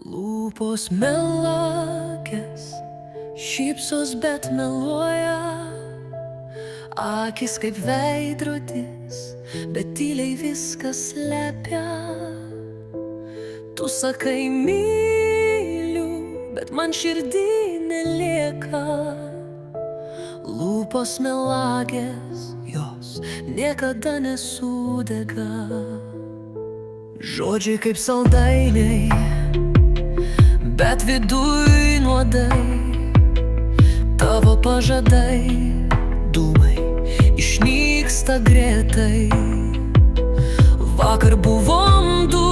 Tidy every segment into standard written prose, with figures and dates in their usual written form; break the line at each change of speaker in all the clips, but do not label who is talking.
Lūpos melagės, šypsos bet meluoja, akis kaip veidrodis, bet tyliai viskas slepia. Tu sakai myliu, bet man širdį nelieka. Lūpos melagės, jos niekada nesudega. Žodžiai kaip saldainiai, bet viduj nuodai. Tavo pažadai, dūmai, išnyksta greitai. Vakar buvom du,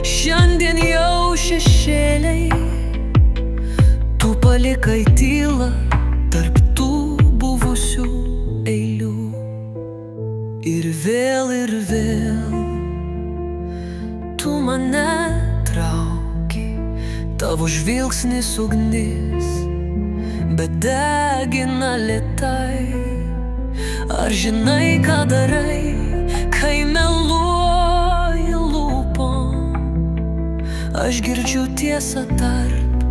šiandien jau šešėliai. Tu palikai tylą tarp tų buvusių eilių. Ir vėl tu mane trauki, tavo žvilgsnis ugnis, bet degina lėtai. Ar žinai, ką darai, kai meluoji lūpom? Aš girdžiu tiesą tarp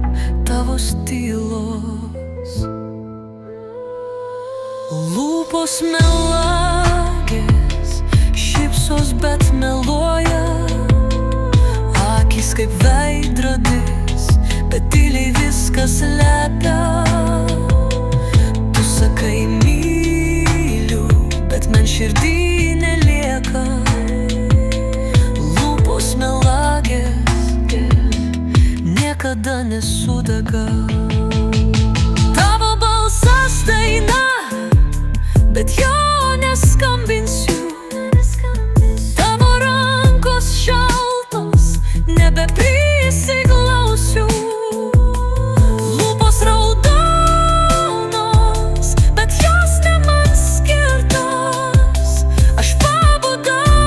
tavo tylos. Lūpos melagės, šypsos bet meluoja, akis kaip veidrodis, bet tyliai viskas slepia. Tu sakai myliu, bet man širdį nelieka. Lūpos melagės, niekada nesudega. Tavo balsas daina, bet jo neskambinsiu. Tavo rankos šaltos, nebeprisiglausiu. Lūpos raudonos, bet jos ne man skirtos. Aš pabudau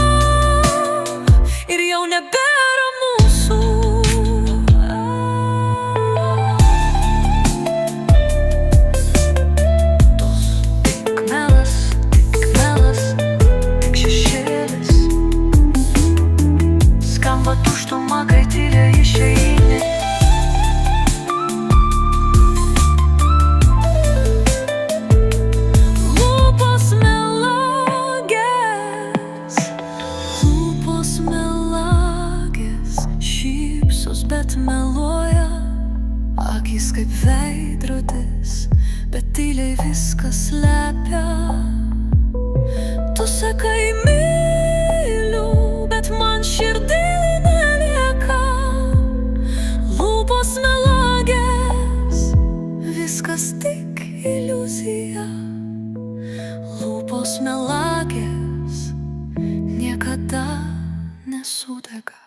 ir jau nebėra mūsų. Tik melas, tik šešėlis. Skamba tuštuma, kai tyliai išeini. Lūpos melagės, šypsos bet meluoja, akis kaip veidrodis, bet tyliai viskas slepia. Tu sakai myliu, bet man širdį nelieka. Lūpos melagės, viskas tik iliuzija. Lūpos melagės niekada nesudega.